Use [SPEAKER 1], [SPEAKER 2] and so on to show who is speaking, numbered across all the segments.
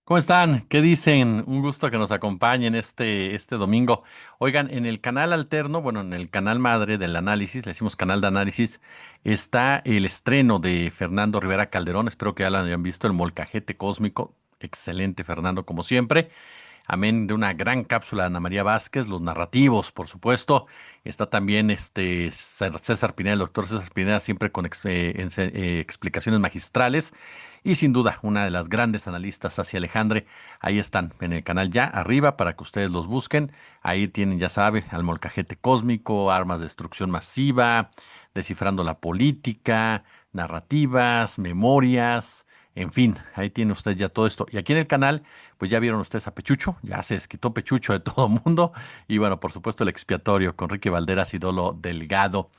[SPEAKER 1] ¿Cómo están? ¿Qué dicen? Un gusto que nos acompañen este domingo. Oigan, en el canal alterno, bueno, en el canal madre del análisis, le decimos canal de análisis, está el estreno de Fernando Rivera Calderón. Espero que ya lo hayan visto, el Molcajete Cósmico. Excelente, Fernando, como siempre. Amén de una gran cápsula de Ana María Vázquez, los narrativos, por supuesto. Está también César Pineda, el doctor César Pineda, siempre con explicaciones magistrales. Y sin duda, una de las grandes analistas, Asia Alejandre. Ahí están en el canal ya arriba para que ustedes los busquen. Ahí tienen, ya sabe, al molcajete cósmico, armas de destrucción masiva, descifrando la política, narrativas, memorias. En fin, ahí tiene usted ya todo esto. Y aquí en el canal, pues ya vieron ustedes a Pechucho, ya se desquitó Pechucho de todo mundo. Y bueno, por supuesto, el expiatorio con Ricky Valderas y Dolo Delgado.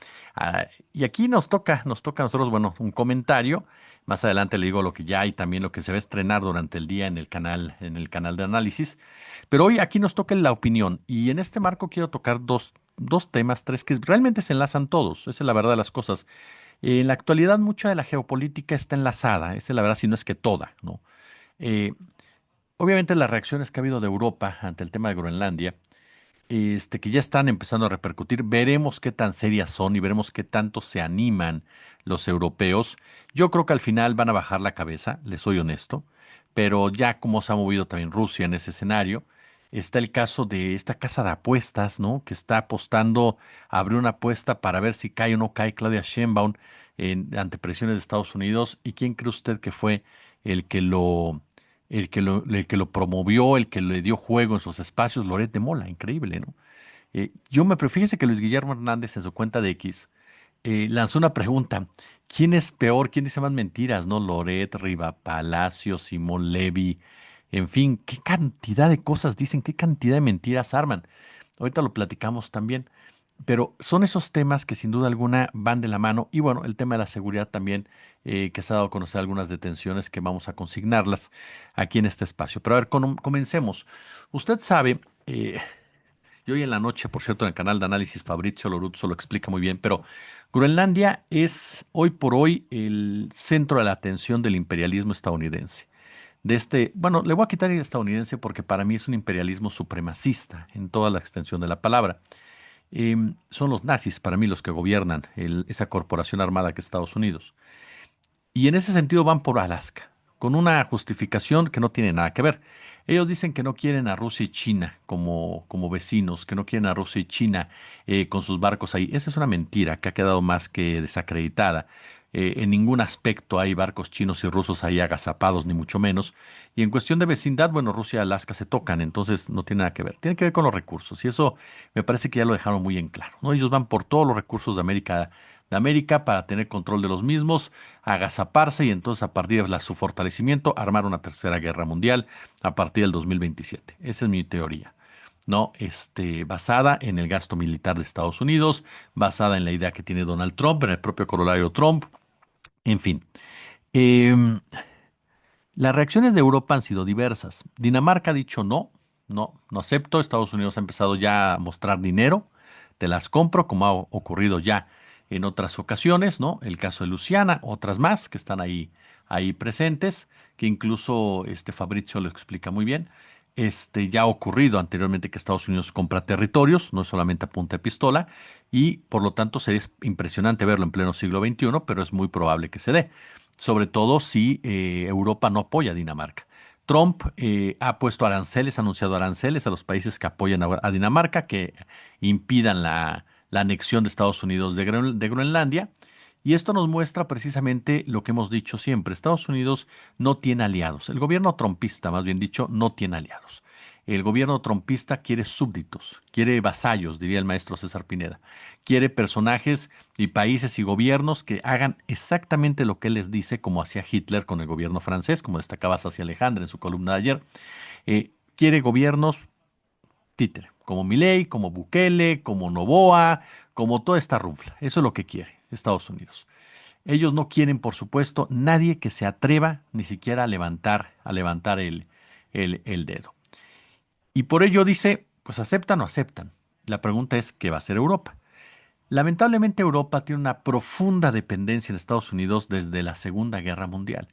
[SPEAKER 1] Y aquí nos toca a nosotros, bueno, un comentario. Más adelante le digo lo que ya hay, también lo que se va a estrenar durante el día en el canal de análisis. Pero hoy aquí nos toca la opinión. Y en este marco quiero tocar dos temas, tres que realmente se enlazan todos. Esa es la verdad de las cosas. En la actualidad, mucha de la geopolítica está enlazada, esa es la verdad, si no es que toda, ¿no? Eh, Obviamente las reacciones que ha habido de Europa ante el tema de Groenlandia, que ya están empezando a repercutir, veremos qué tan serias son y veremos qué tanto se animan los europeos. Yo creo que al final van a bajar la cabeza, les soy honesto, pero ya como se ha movido también Rusia en ese escenario, está el caso de esta casa de apuestas, ¿no? Que está apostando, abrió una apuesta para ver si cae o no cae Claudia Sheinbaum ante presiones de Estados Unidos. ¿Y quién cree usted que fue el que lo el que lo promovió, el que le dio juego en sus espacios? Loret de Mola, increíble, ¿no? Fíjese que Luis Guillermo Hernández en su cuenta de X lanzó una pregunta: ¿quién es peor? ¿Quién dice más mentiras? ¿No? Loret, Riva Palacio, Simón Levy, en fin, qué cantidad de cosas dicen, qué cantidad de mentiras arman. Ahorita lo platicamos también. Pero son esos temas que sin duda alguna van de la mano. Y bueno, el tema de la seguridad también, que se ha dado a conocer algunas detenciones que vamos a consignarlas aquí en este espacio. Pero a ver, comencemos. Usted sabe, y hoy en la noche, por cierto, en el canal de análisis Fabrizio Loruzzo lo explica muy bien, pero Groenlandia es hoy por hoy el centro de la atención del imperialismo estadounidense. Bueno, le voy a quitar el estadounidense porque para mí es un imperialismo supremacista en toda la extensión de la palabra. Son los nazis para mí los que gobiernan esa corporación armada que es Estados Unidos. Y en ese sentido van por Alaska, con una justificación que no tiene nada que ver. Ellos dicen que no quieren a Rusia y China como vecinos, que no quieren a Rusia y China con sus barcos ahí. Esa es una mentira que ha quedado más que desacreditada. En ningún aspecto hay barcos chinos y rusos ahí agazapados, ni mucho menos. Y en cuestión de vecindad, bueno, Rusia y Alaska se tocan, entonces no tiene nada que ver. Tiene que ver con los recursos. Y eso me parece que ya lo dejaron muy en claro, ¿no? Ellos van por todos los recursos de América para tener control de los mismos, agazaparse y entonces a partir de su fortalecimiento armar una tercera guerra mundial a partir del 2027. Esa es mi teoría. ¿No? Basada en el gasto militar de Estados Unidos, basada en la idea que tiene Donald Trump, en el propio corolario Trump, en fin. Em, las reacciones de Europa han sido diversas. Dinamarca ha dicho no, no, no acepto. Estados Unidos ha empezado ya a mostrar dinero, te las compro, como ha ocurrido ya en otras ocasiones, ¿no? El caso de Luciana, otras más que están ahí presentes, que incluso Fabrizio lo explica muy bien. Ya ha ocurrido anteriormente que Estados Unidos compra territorios, no es solamente a punta de pistola, y por lo tanto sería impresionante verlo en pleno siglo XXI, pero es muy probable que se dé, sobre todo si Europa no apoya a Dinamarca. Trump ha puesto aranceles, ha anunciado aranceles a los países que apoyan a Dinamarca, que impidan la anexión de Estados Unidos de Groenlandia. Y esto nos muestra precisamente lo que hemos dicho siempre: Estados Unidos no tiene aliados. El gobierno trumpista, más bien dicho, no tiene aliados. El gobierno trumpista quiere súbditos, quiere vasallos, diría el maestro César Pineda. Quiere personajes y países y gobiernos que hagan exactamente lo que él les dice, como hacía Hitler con el gobierno francés, como destacaba Sasia Alejandra en su columna de ayer. Quiere gobiernos títere, como Milei, como Bukele, como Noboa, como toda esta rufla. Eso es lo que quiere Estados Unidos. Ellos no quieren, por supuesto, nadie que se atreva ni siquiera a levantar el dedo. Y por ello dice, pues aceptan o aceptan. La pregunta es, ¿qué va a hacer Europa? Lamentablemente Europa tiene una profunda dependencia de Estados Unidos desde la Segunda Guerra Mundial.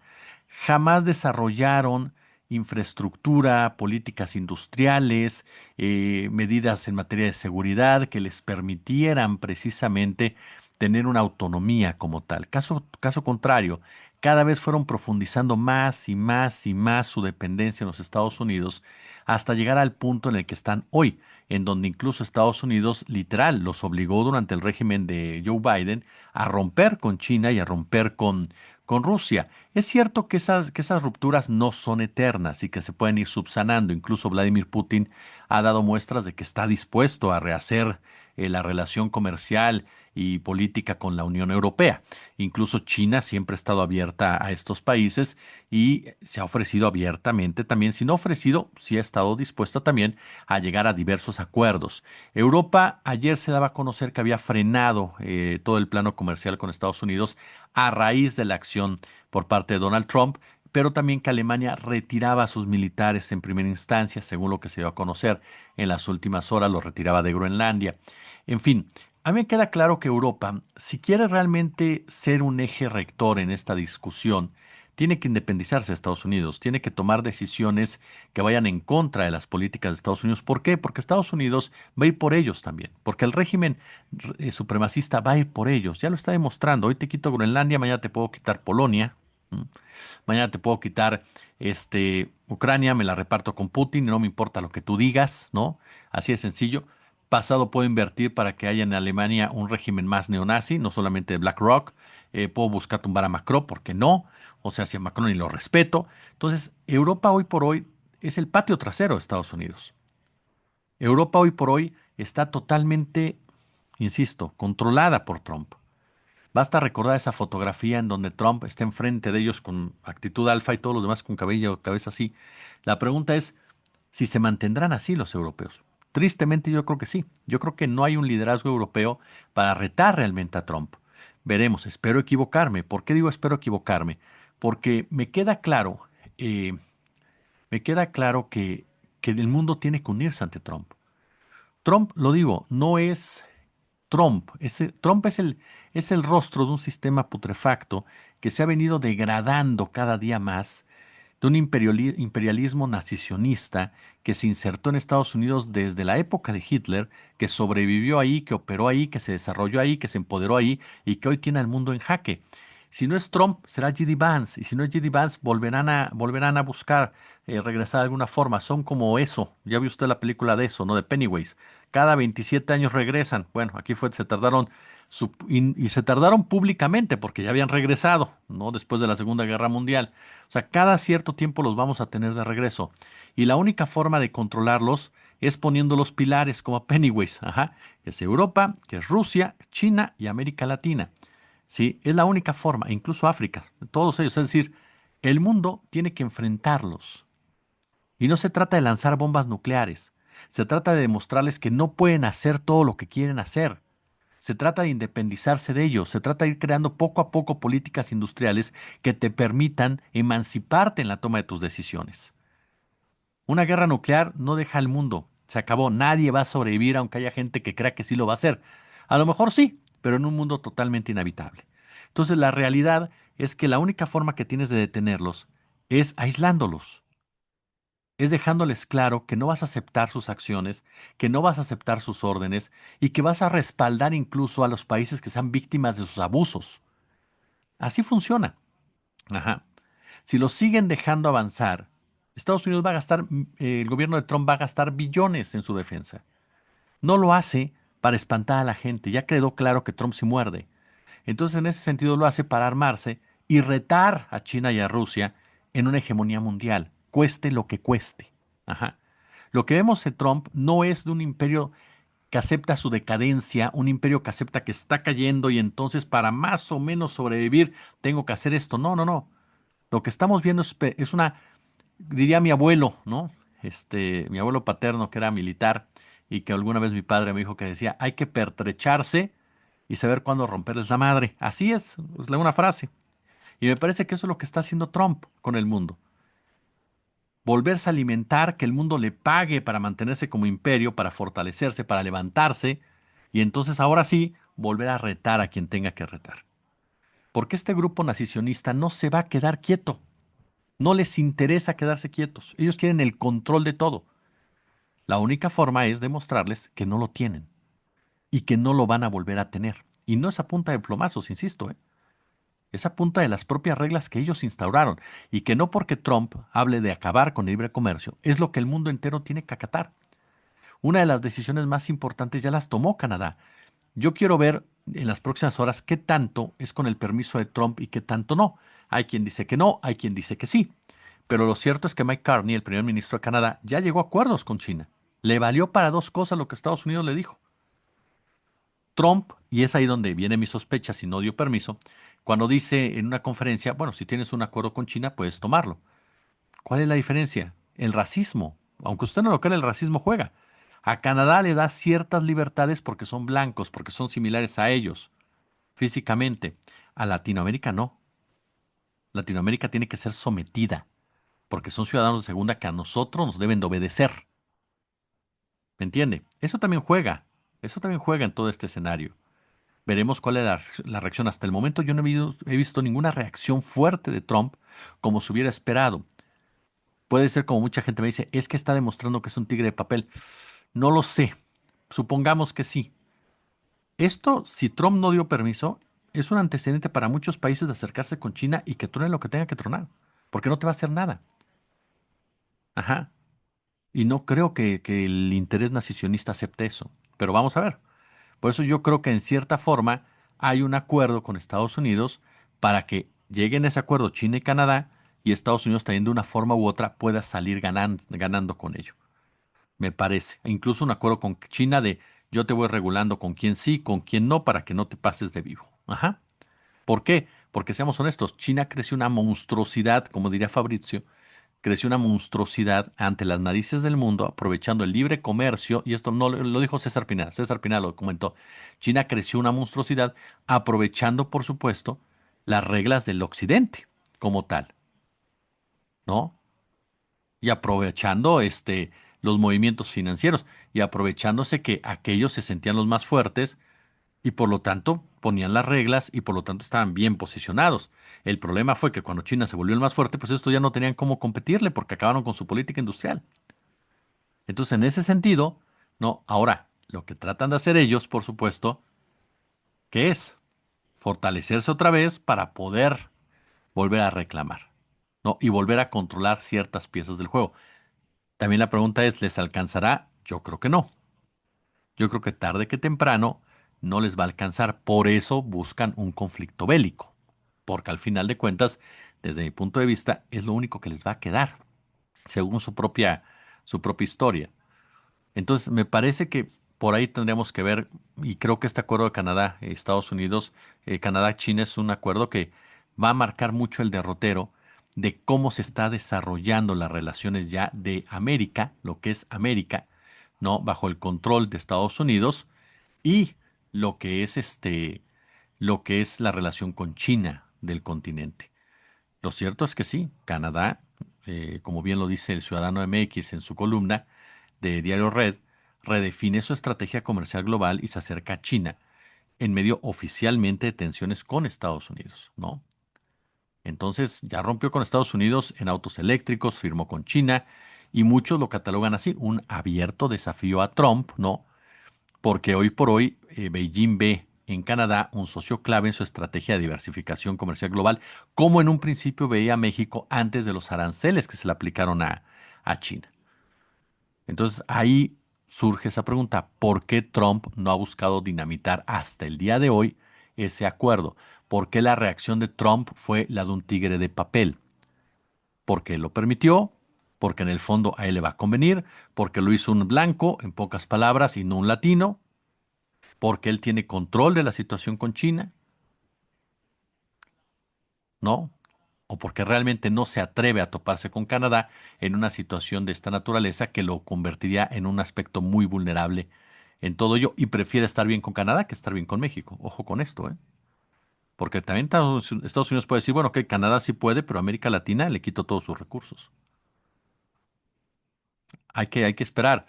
[SPEAKER 1] Jamás desarrollaron infraestructura, políticas industriales, medidas en materia de seguridad que les permitieran precisamente tener una autonomía como tal. Caso contrario, cada vez fueron profundizando más y más y más su dependencia en los Estados Unidos hasta llegar al punto en el que están hoy, en donde incluso Estados Unidos literal los obligó durante el régimen de Joe Biden a romper con China y a romper con Rusia. Es cierto que esas rupturas no son eternas y que se pueden ir subsanando. Incluso Vladimir Putin ha dado muestras de que está dispuesto a rehacer la relación comercial y política con la Unión Europea. Incluso China siempre ha estado abierta a estos países y se ha ofrecido abiertamente también, si no ofrecido, sí ha estado dispuesta también a llegar a diversos acuerdos. Europa ayer se daba a conocer que había frenado todo el plano comercial con Estados Unidos a raíz de la acción por parte de Donald Trump, pero también que Alemania retiraba a sus militares en primera instancia, según lo que se dio a conocer en las últimas horas, los retiraba de Groenlandia. En fin, a mí me queda claro que Europa, si quiere realmente ser un eje rector en esta discusión, tiene que independizarse de Estados Unidos, tiene que tomar decisiones que vayan en contra de las políticas de Estados Unidos. ¿Por qué? Porque Estados Unidos va a ir por ellos también, porque el régimen supremacista va a ir por ellos, ya lo está demostrando. Hoy te quito Groenlandia, mañana te puedo quitar Polonia, ¿m? Mañana te puedo quitar Ucrania, me la reparto con Putin y no me importa lo que tú digas, ¿no? Así de sencillo. Pasado puedo invertir para que haya en Alemania un régimen más neonazi, no solamente de BlackRock. Puedo buscar tumbar a Macron, ¿por qué no? O sea, si a Macron y lo respeto. Entonces, Europa hoy por hoy es el patio trasero de Estados Unidos. Europa hoy por hoy está totalmente, insisto, controlada por Trump. Basta recordar esa fotografía en donde Trump está enfrente de ellos con actitud alfa y todos los demás con cabello, cabeza así. La pregunta es si se mantendrán así los europeos. Tristemente yo creo que sí. Yo creo que no hay un liderazgo europeo para retar realmente a Trump. Veremos, espero equivocarme. ¿Por qué digo espero equivocarme? Porque eh, me queda claro que el mundo tiene que unirse ante Trump. Trump, lo digo, no es Trump. Trump es el rostro de un sistema putrefacto que se ha venido degradando cada día más, de un imperialismo nacionista que se insertó en Estados Unidos desde la época de Hitler, que sobrevivió ahí, que operó ahí, que se desarrolló ahí, que se empoderó ahí y que hoy tiene al mundo en jaque. Si no es Trump, será J.D. Vance. Y si no es J.D. Vance, volverán a buscar regresar de alguna forma. Son como eso. Ya vio usted la película de eso, ¿no? De Pennywise. Cada 27 años regresan. Bueno, aquí se tardaron y se tardaron públicamente porque ya habían regresado, ¿no? Después de la Segunda Guerra Mundial. O sea, cada cierto tiempo los vamos a tener de regreso. Y la única forma de controlarlos es poniendo los pilares como Pennywise, ajá, que es Europa, que es Rusia, China y América Latina. Sí, es la única forma, incluso África, todos ellos. Es decir, el mundo tiene que enfrentarlos. Y no se trata de lanzar bombas nucleares. Se trata de demostrarles que no pueden hacer todo lo que quieren hacer. Se trata de independizarse de ellos, se trata de ir creando poco a poco políticas industriales que te permitan emanciparte en la toma de tus decisiones. Una guerra nuclear no deja al mundo, se acabó, nadie va a sobrevivir aunque haya gente que crea que sí lo va a hacer. A lo mejor sí, pero en un mundo totalmente inhabitable. Entonces la realidad es que la única forma que tienes de detenerlos es aislándolos, es dejándoles claro que no vas a aceptar sus acciones, que no vas a aceptar sus órdenes y que vas a respaldar incluso a los países que sean víctimas de sus abusos. Así funciona. Ajá. Si los siguen dejando avanzar, Estados Unidos va a gastar, el gobierno de Trump va a gastar billones en su defensa. No lo hace para espantar a la gente. Ya quedó claro que Trump se muerde. Entonces, en ese sentido, lo hace para armarse y retar a China y a Rusia en una hegemonía mundial, cueste lo que cueste. Ajá. Lo que vemos en Trump no es de un imperio que acepta su decadencia, un imperio que acepta que está cayendo y entonces para más o menos sobrevivir tengo que hacer esto. No, no, no. Lo que estamos viendo es una, diría mi abuelo, ¿no? Mi abuelo paterno que era militar y que alguna vez mi padre me dijo que decía, hay que pertrecharse y saber cuándo romperles la madre. Así es una frase. Y me parece que eso es lo que está haciendo Trump con el mundo. Volverse a alimentar, que el mundo le pague para mantenerse como imperio, para fortalecerse, para levantarse, y entonces ahora sí, volver a retar a quien tenga que retar. Porque este grupo nacionista no se va a quedar quieto. No les interesa quedarse quietos. Ellos quieren el control de todo. La única forma es demostrarles que no lo tienen y que no lo van a volver a tener. Y no es a punta de plomazos, insisto, ¿eh? Es a punta de las propias reglas que ellos instauraron y que no porque Trump hable de acabar con el libre comercio es lo que el mundo entero tiene que acatar. Una de las decisiones más importantes ya las tomó Canadá. Yo quiero ver en las próximas horas qué tanto es con el permiso de Trump y qué tanto no. Hay quien dice que no, hay quien dice que sí. Pero lo cierto es que Mike Carney, el primer ministro de Canadá, ya llegó a acuerdos con China. Le valió para dos cosas lo que Estados Unidos le dijo. Trump, y es ahí donde viene mi sospecha si no dio permiso, cuando dice en una conferencia, bueno, si tienes un acuerdo con China, puedes tomarlo. ¿Cuál es la diferencia? El racismo. Aunque usted no lo crea, el racismo juega. A Canadá le da ciertas libertades porque son blancos, porque son similares a ellos físicamente. A Latinoamérica no. Latinoamérica tiene que ser sometida porque son ciudadanos de segunda que a nosotros nos deben de obedecer. ¿Me entiende? Eso también juega. Eso también juega en todo este escenario. Veremos cuál es la reacción. Hasta el momento yo no he visto ninguna reacción fuerte de Trump como se hubiera esperado. Puede ser como mucha gente me dice, es que está demostrando que es un tigre de papel. No lo sé. Supongamos que sí. Esto, si Trump no dio permiso, es un antecedente para muchos países de acercarse con China y que truene lo que tenga que tronar, porque no te va a hacer nada. Ajá. Y no creo que el interés nacionalista acepte eso. Pero vamos a ver. Por eso yo creo que en cierta forma hay un acuerdo con Estados Unidos para que lleguen a ese acuerdo China y Canadá y Estados Unidos también de una forma u otra pueda salir ganando con ello. Me parece. E incluso un acuerdo con China de yo te voy regulando con quién sí, con quién no, para que no te pases de vivo. Ajá. ¿Por qué? Porque seamos honestos, China creció una monstruosidad, como diría Fabrizio, creció una monstruosidad ante las narices del mundo, aprovechando el libre comercio, y esto no lo dijo César Pinal lo comentó. China creció una monstruosidad aprovechando, por supuesto, las reglas del occidente como tal, ¿no? Y aprovechando los movimientos financieros y aprovechándose que aquellos se sentían los más fuertes y por lo tanto ponían las reglas y por lo tanto estaban bien posicionados. El problema fue que cuando China se volvió el más fuerte, pues estos ya no tenían cómo competirle porque acabaron con su política industrial. Entonces, en ese sentido, no, ahora, lo que tratan de hacer ellos, por supuesto, ¿qué es? Fortalecerse otra vez para poder volver a reclamar, ¿no? Y volver a controlar ciertas piezas del juego. También la pregunta es, ¿les alcanzará? Yo creo que no. Yo creo que tarde que temprano no les va a alcanzar. Por eso buscan un conflicto bélico. Porque al final de cuentas, desde mi punto de vista, es lo único que les va a quedar, según su propia historia. Entonces, me parece que por ahí tendríamos que ver, y creo que este acuerdo de Canadá, Estados Unidos, Canadá-China es un acuerdo que va a marcar mucho el derrotero de cómo se está desarrollando las relaciones ya de América, lo que es América, ¿no? Bajo el control de Estados Unidos y lo que es lo que es la relación con China del continente. Lo cierto es que sí, Canadá, como bien lo dice el Ciudadano MX en su columna de Diario Red, redefine su estrategia comercial global y se acerca a China en medio oficialmente de tensiones con Estados Unidos, ¿no? Entonces ya rompió con Estados Unidos en autos eléctricos, firmó con China y muchos lo catalogan así, un abierto desafío a Trump, ¿no? Porque hoy por hoy Beijing ve en Canadá un socio clave en su estrategia de diversificación comercial global, como en un principio veía a México antes de los aranceles que se le aplicaron a China. Entonces ahí surge esa pregunta, ¿por qué Trump no ha buscado dinamitar hasta el día de hoy ese acuerdo? ¿Por qué la reacción de Trump fue la de un tigre de papel? Porque lo permitió, porque en el fondo a él le va a convenir, porque lo hizo un blanco, en pocas palabras, y no un latino, porque él tiene control de la situación con China, ¿no? O porque realmente no se atreve a toparse con Canadá en una situación de esta naturaleza que lo convertiría en un aspecto muy vulnerable en todo ello y prefiere estar bien con Canadá que estar bien con México. Ojo con esto, ¿eh? Porque también Estados Unidos puede decir, bueno, que Canadá sí puede, pero América Latina le quito todos sus recursos. Hay que esperar.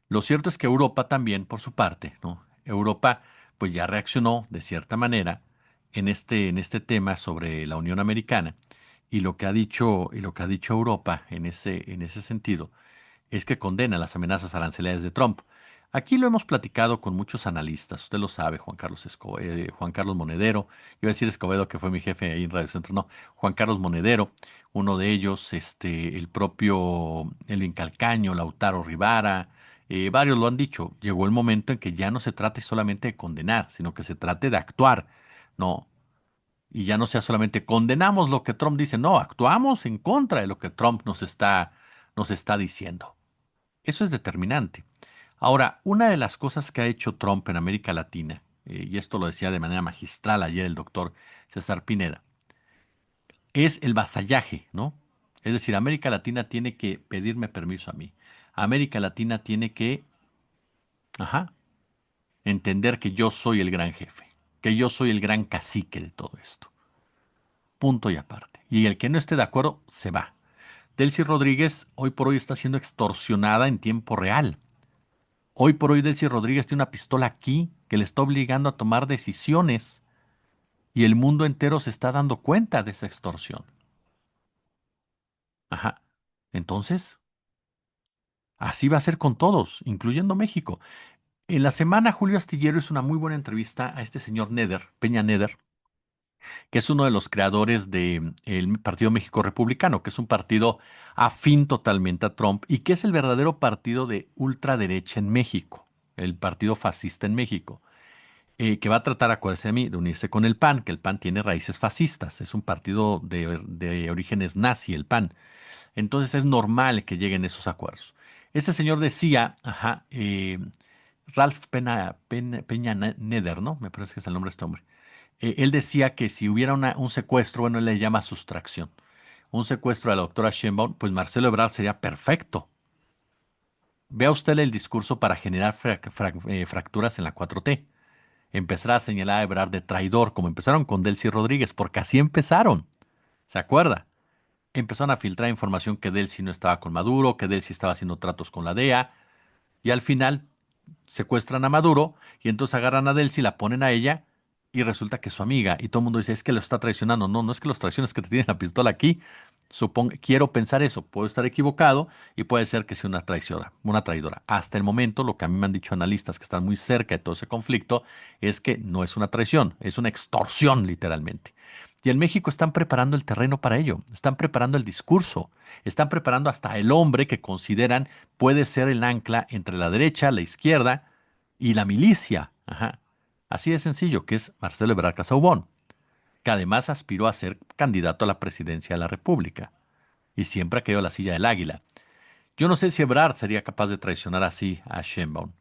[SPEAKER 1] Lo cierto es que Europa también, por su parte, ¿no? Europa, pues ya reaccionó de cierta manera en este tema sobre la Unión Americana Y lo que ha dicho Europa en ese sentido es que condena las amenazas arancelarias de Trump. Aquí lo hemos platicado con muchos analistas, usted lo sabe, Juan Carlos Monedero, iba a decir Escobedo, que fue mi jefe ahí en Radio Centro, no, Juan Carlos Monedero, uno de ellos, el propio Elvin Calcaño, Lautaro Rivara, varios lo han dicho, llegó el momento en que ya no se trate solamente de condenar, sino que se trate de actuar, no, y ya no sea solamente condenamos lo que Trump dice, no, actuamos en contra de lo que Trump nos está diciendo. Eso es determinante. Ahora, una de las cosas que ha hecho Trump en América Latina, y esto lo decía de manera magistral ayer el doctor César Pineda, es el vasallaje, ¿no? Es decir, América Latina tiene que pedirme permiso a mí. América Latina tiene que, ajá, entender que yo soy el gran jefe, que yo soy el gran cacique de todo esto. Punto y aparte. Y el que no esté de acuerdo, se va. Delcy Rodríguez hoy por hoy está siendo extorsionada en tiempo real. Hoy por hoy Delcy Rodríguez tiene una pistola aquí que le está obligando a tomar decisiones y el mundo entero se está dando cuenta de esa extorsión. Ajá. Entonces, así va a ser con todos, incluyendo México. En la semana, Julio Astillero hizo una muy buena entrevista a este señor Neder, Peña Neder, que es uno de los creadores del Partido México Republicano, que es un partido afín totalmente a Trump y que es el verdadero partido de ultraderecha en México, el partido fascista en México. Que va a tratar, acuérdese de mí, de unirse con el PAN, que el PAN tiene raíces fascistas, es un partido de orígenes nazi, el PAN. Entonces es normal que lleguen esos acuerdos. Este señor decía, ajá, Ralph Peña Neder, ¿no? Me parece que es el nombre de este hombre. Él decía que si hubiera un secuestro, bueno, él le llama sustracción. Un secuestro de la doctora Sheinbaum, pues Marcelo Ebrard sería perfecto. Vea usted el discurso para generar fracturas en la 4T. Empezará a señalar a Ebrard de traidor, como empezaron con Delcy Rodríguez, porque así empezaron. ¿Se acuerda? Empezaron a filtrar información que Delcy no estaba con Maduro, que Delcy estaba haciendo tratos con la DEA, y al final secuestran a Maduro, y entonces agarran a Delcy, la ponen a ella, y resulta que es su amiga, y todo el mundo dice, es que lo está traicionando. No, no es que los traiciones que te tienen la pistola aquí. Quiero pensar eso, puedo estar equivocado y puede ser que sea una traidora, una traidora. Hasta el momento, lo que a mí me han dicho analistas que están muy cerca de todo ese conflicto es que no es una traición, es una extorsión literalmente. Y en México están preparando el terreno para ello, están preparando el discurso, están preparando hasta el hombre que consideran puede ser el ancla entre la derecha, la izquierda y la milicia. Ajá. Así de sencillo, que es Marcelo Ebrard Casaubon, que además aspiró a ser candidato a la presidencia de la República y siempre ha quedado la silla del águila. Yo no sé si Ebrard sería capaz de traicionar así a Sheinbaum.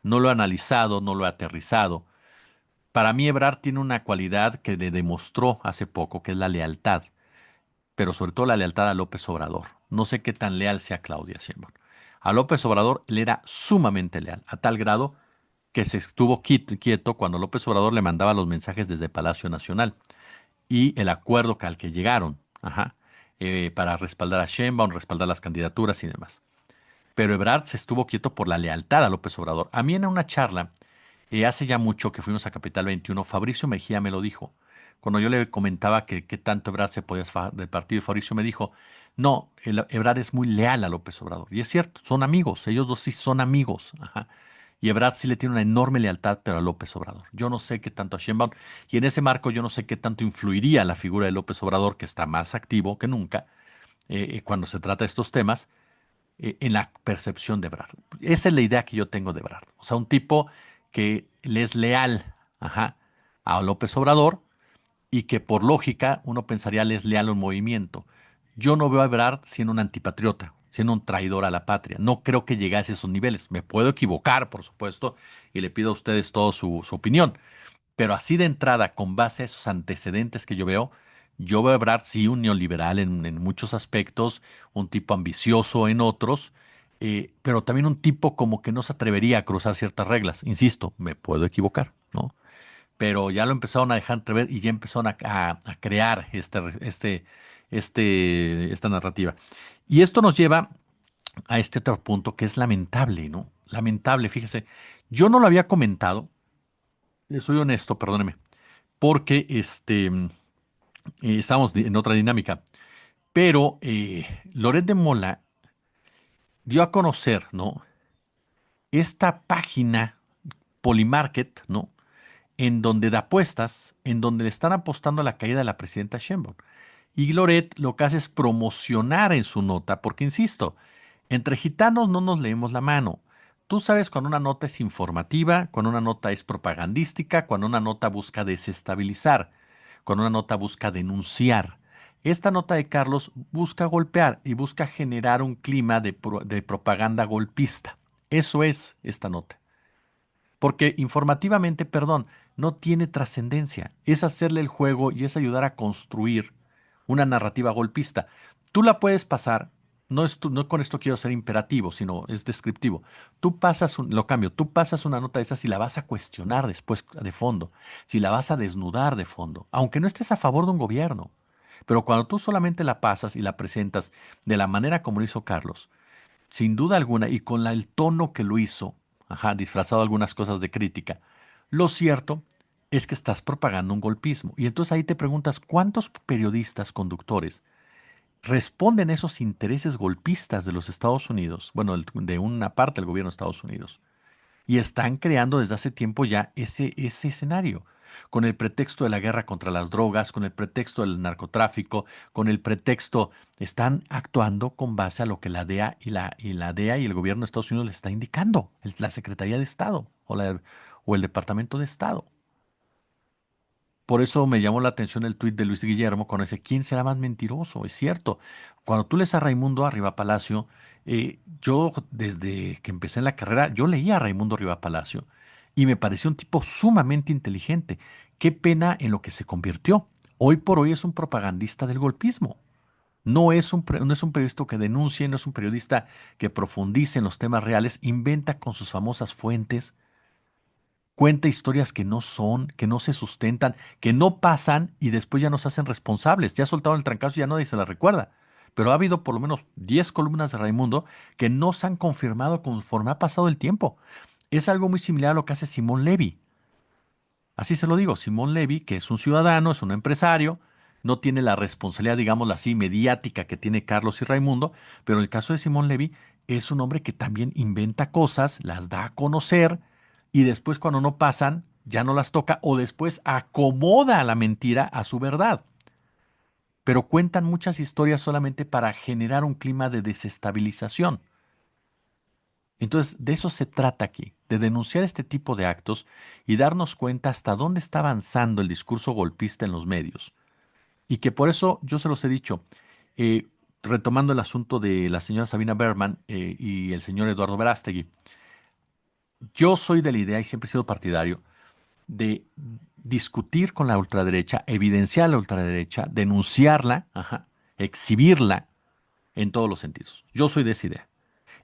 [SPEAKER 1] No lo he analizado, no lo he aterrizado. Para mí Ebrard tiene una cualidad que le demostró hace poco, que es la lealtad, pero sobre todo la lealtad a López Obrador. No sé qué tan leal sea Claudia Sheinbaum. A López Obrador le era sumamente leal, a tal grado que se estuvo quieto cuando López Obrador le mandaba los mensajes desde Palacio Nacional y el acuerdo al que llegaron, ajá, para respaldar a Sheinbaum, respaldar las candidaturas y demás. Pero Ebrard se estuvo quieto por la lealtad a López Obrador. A mí en una charla, hace ya mucho que fuimos a Capital 21, Fabricio Mejía me lo dijo. Cuando yo le comentaba que qué tanto Ebrard se podía del partido, Fabricio me dijo, no, Ebrard es muy leal a López Obrador. Y es cierto, son amigos, ellos dos sí son amigos. Ajá. Y Ebrard sí le tiene una enorme lealtad, pero a López Obrador. Yo no sé qué tanto a Sheinbaum, y en ese marco yo no sé qué tanto influiría la figura de López Obrador, que está más activo que nunca cuando se trata de estos temas, en la percepción de Ebrard. Esa es la idea que yo tengo de Ebrard. O sea, un tipo que le es leal, ajá, a López Obrador y que por lógica uno pensaría le es leal a un movimiento. Yo no veo a Ebrard siendo un antipatriota, siendo un traidor a la patria. No creo que llegase a esos niveles. Me puedo equivocar, por supuesto, y le pido a ustedes toda su opinión. Pero así de entrada, con base a esos antecedentes que yo veo a Ebrard sí un neoliberal en muchos aspectos, un tipo ambicioso en otros, pero también un tipo como que no se atrevería a cruzar ciertas reglas. Insisto, me puedo equivocar, ¿no? Pero ya lo empezaron a dejar entrever y ya empezaron a crear esta narrativa. Y esto nos lleva a este otro punto que es lamentable, ¿no? Lamentable, fíjese. Yo no lo había comentado, soy honesto, perdóneme, porque estábamos en otra dinámica. Pero Loret de Mola dio a conocer, ¿no? Esta página Polymarket, ¿no? En donde da apuestas, en donde le están apostando a la caída de la presidenta Sheinbaum. Y Loret lo que hace es promocionar en su nota, porque insisto, entre gitanos no nos leemos la mano. Tú sabes cuando una nota es informativa, cuando una nota es propagandística, cuando una nota busca desestabilizar, cuando una nota busca denunciar. Esta nota de Carlos busca golpear y busca generar un clima de propaganda golpista. Eso es esta nota. Porque informativamente, perdón, no tiene trascendencia. Es hacerle el juego y es ayudar a construir una narrativa golpista. Tú la puedes pasar, no con esto quiero ser imperativo, sino es descriptivo. Lo cambio, tú pasas una nota de esas y la vas a cuestionar después de fondo, si la vas a desnudar de fondo, aunque no estés a favor de un gobierno. Pero cuando tú solamente la pasas y la presentas de la manera como lo hizo Carlos, sin duda alguna, y con el tono que lo hizo, ajá, disfrazado de algunas cosas de crítica, lo cierto es que estás propagando un golpismo. Y entonces ahí te preguntas, ¿cuántos periodistas, conductores, responden a esos intereses golpistas de los Estados Unidos, bueno, de una parte del gobierno de Estados Unidos? Y están creando desde hace tiempo ya ese escenario, con el pretexto de la guerra contra las drogas, con el pretexto del narcotráfico, con el pretexto, están actuando con base a lo que la DEA y la DEA y el gobierno de Estados Unidos les está indicando, la Secretaría de Estado o el Departamento de Estado. Por eso me llamó la atención el tuit de Luis Guillermo con ese, ¿quién será más mentiroso? Es cierto, cuando tú lees a Raimundo Arriba Palacio, yo desde que empecé en la carrera, yo leía a Raimundo Arriba Palacio y me pareció un tipo sumamente inteligente. Qué pena en lo que se convirtió. Hoy por hoy es un propagandista del golpismo. No es un periodista que denuncie, no es un periodista que profundice en los temas reales, inventa con sus famosas fuentes, cuenta historias que no son, que no se sustentan, que no pasan y después ya nos hacen responsables. Ya soltaron el trancazo y ya nadie se la recuerda. Pero ha habido por lo menos 10 columnas de Raimundo que no se han confirmado conforme ha pasado el tiempo. Es algo muy similar a lo que hace Simón Levy. Así se lo digo, Simón Levy, que es un ciudadano, es un empresario, no tiene la responsabilidad, digámoslo así, mediática que tiene Carlos y Raimundo, pero en el caso de Simón Levy es un hombre que también inventa cosas, las da a conocer y después cuando no pasan, ya no las toca o después acomoda la mentira a su verdad. Pero cuentan muchas historias solamente para generar un clima de desestabilización. Entonces, de eso se trata aquí, de denunciar este tipo de actos y darnos cuenta hasta dónde está avanzando el discurso golpista en los medios. Y que por eso yo se los he dicho, eh, retomando el asunto de la señora Sabina Berman y el señor Eduardo Verástegui, yo soy de la idea y siempre he sido partidario de discutir con la ultraderecha, evidenciar la ultraderecha, denunciarla, ajá, exhibirla en todos los sentidos. Yo soy de esa idea.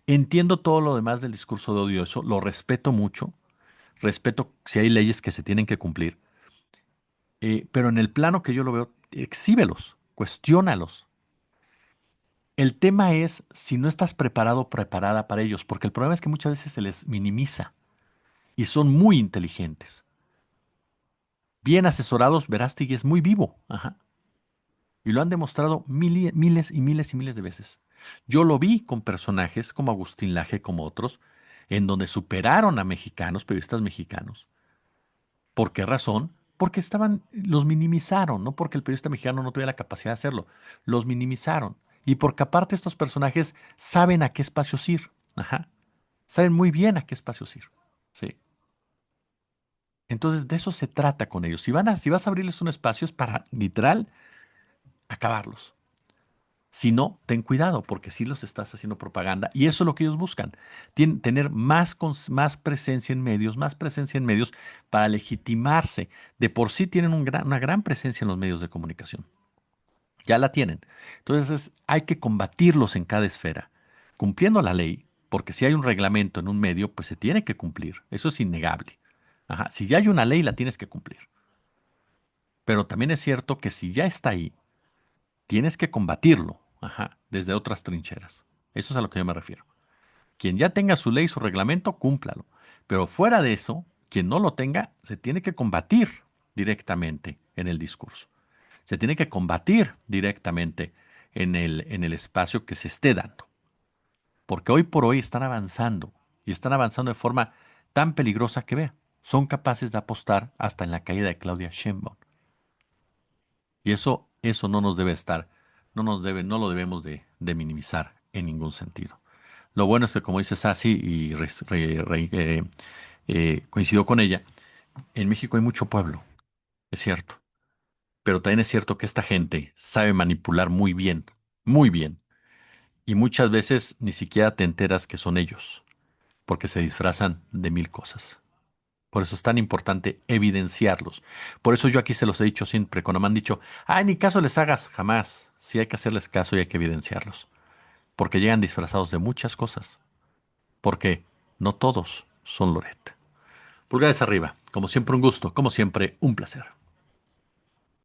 [SPEAKER 1] Entiendo todo lo demás del discurso de odio, eso lo respeto mucho, respeto si hay leyes que se tienen que cumplir, pero en el plano que yo lo veo, exhíbelos, cuestiónalos. El tema es si no estás preparado o preparada para ellos, porque el problema es que muchas veces se les minimiza y son muy inteligentes. Bien asesorados, Verástegui es muy vivo, ajá, y lo han demostrado miles y miles y miles de veces. Yo lo vi con personajes como Agustín Laje, como otros, en donde superaron a mexicanos, periodistas mexicanos. ¿Por qué razón? Porque los minimizaron, no porque el periodista mexicano no tuviera la capacidad de hacerlo, los minimizaron. Y porque aparte estos personajes saben a qué espacios ir, ajá, saben muy bien a qué espacios ir, sí. Entonces de eso se trata con ellos. Si vas a abrirles un espacio es para literal acabarlos. Si no, ten cuidado, porque sí los estás haciendo propaganda y eso es lo que ellos buscan. Tener más presencia en medios, más presencia en medios para legitimarse. De por sí tienen una gran presencia en los medios de comunicación. Ya la tienen. Entonces hay que combatirlos en cada esfera, cumpliendo la ley, porque si hay un reglamento en un medio, pues se tiene que cumplir. Eso es innegable. Ajá. Si ya hay una ley, la tienes que cumplir. Pero también es cierto que si ya está ahí, tienes que combatirlo, ajá, desde otras trincheras. Eso es a lo que yo me refiero. Quien ya tenga su ley, su reglamento, cúmplalo. Pero fuera de eso, quien no lo tenga, se tiene que combatir directamente en el discurso. Se tiene que combatir directamente en el espacio que se esté dando. Porque hoy por hoy están avanzando y están avanzando de forma tan peligrosa que vea, son capaces de apostar hasta en la caída de Claudia Sheinbaum. Y eso no nos debe estar, no lo debemos de minimizar en ningún sentido. Lo bueno es que, como dice Sassi, y coincidió con ella, en México hay mucho pueblo, es cierto, pero también es cierto que esta gente sabe manipular muy bien, y muchas veces ni siquiera te enteras que son ellos, porque se disfrazan de mil cosas. Por eso es tan importante evidenciarlos. Por eso yo aquí se los he dicho siempre, cuando me han dicho, ay, ni caso les hagas, jamás. Sí hay que hacerles caso y hay que evidenciarlos, porque llegan disfrazados de muchas cosas, porque no todos son Loret. Pulgares arriba, como siempre un gusto, como siempre un placer.